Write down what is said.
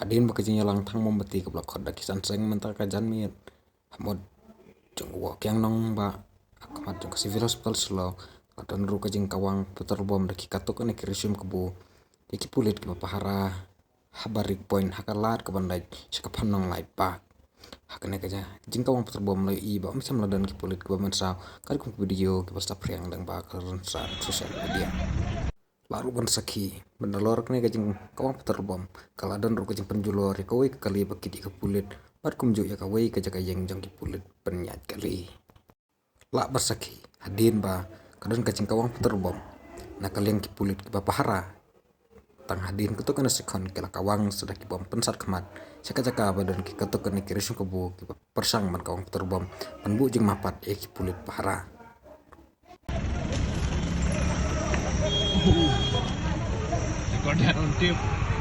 hadin bakajing lang thang mombati ke blok khoda kisan seng mentar ka janmiet hamod jong wo kyang nong ba akamat jong civil hospital slo kadon ru kajing kawang putar bom daki katok ne kirisum kebu iki pulit ke pahara habarik point hakalat ke bandai sekapan nong lai pak hakane kaja jing kawang putar bom lai i ba misam ladan ki pulit ke mensa kali kum video ke pasta priang dang ba karon sa sosial media lalu ban sakhi benalor kene kajing kawang putar bom kaladan ru kajing penjulor kawai kali bakiti ke pulit bat kum ju ya kawai kaja kajing jong ki pulit penyat kali la bersaki hadin ba kadon kacing kawang putar bom na kaliang ki pulit ki pahara tang hadin ketuk kana sekon kala kawang sudah ki bom pensat kemat saka jaka badon ki ketuk kana kirisu kebu ki persang man kawang putar bom panbu jing mapat ki pulit pahara Record on tape.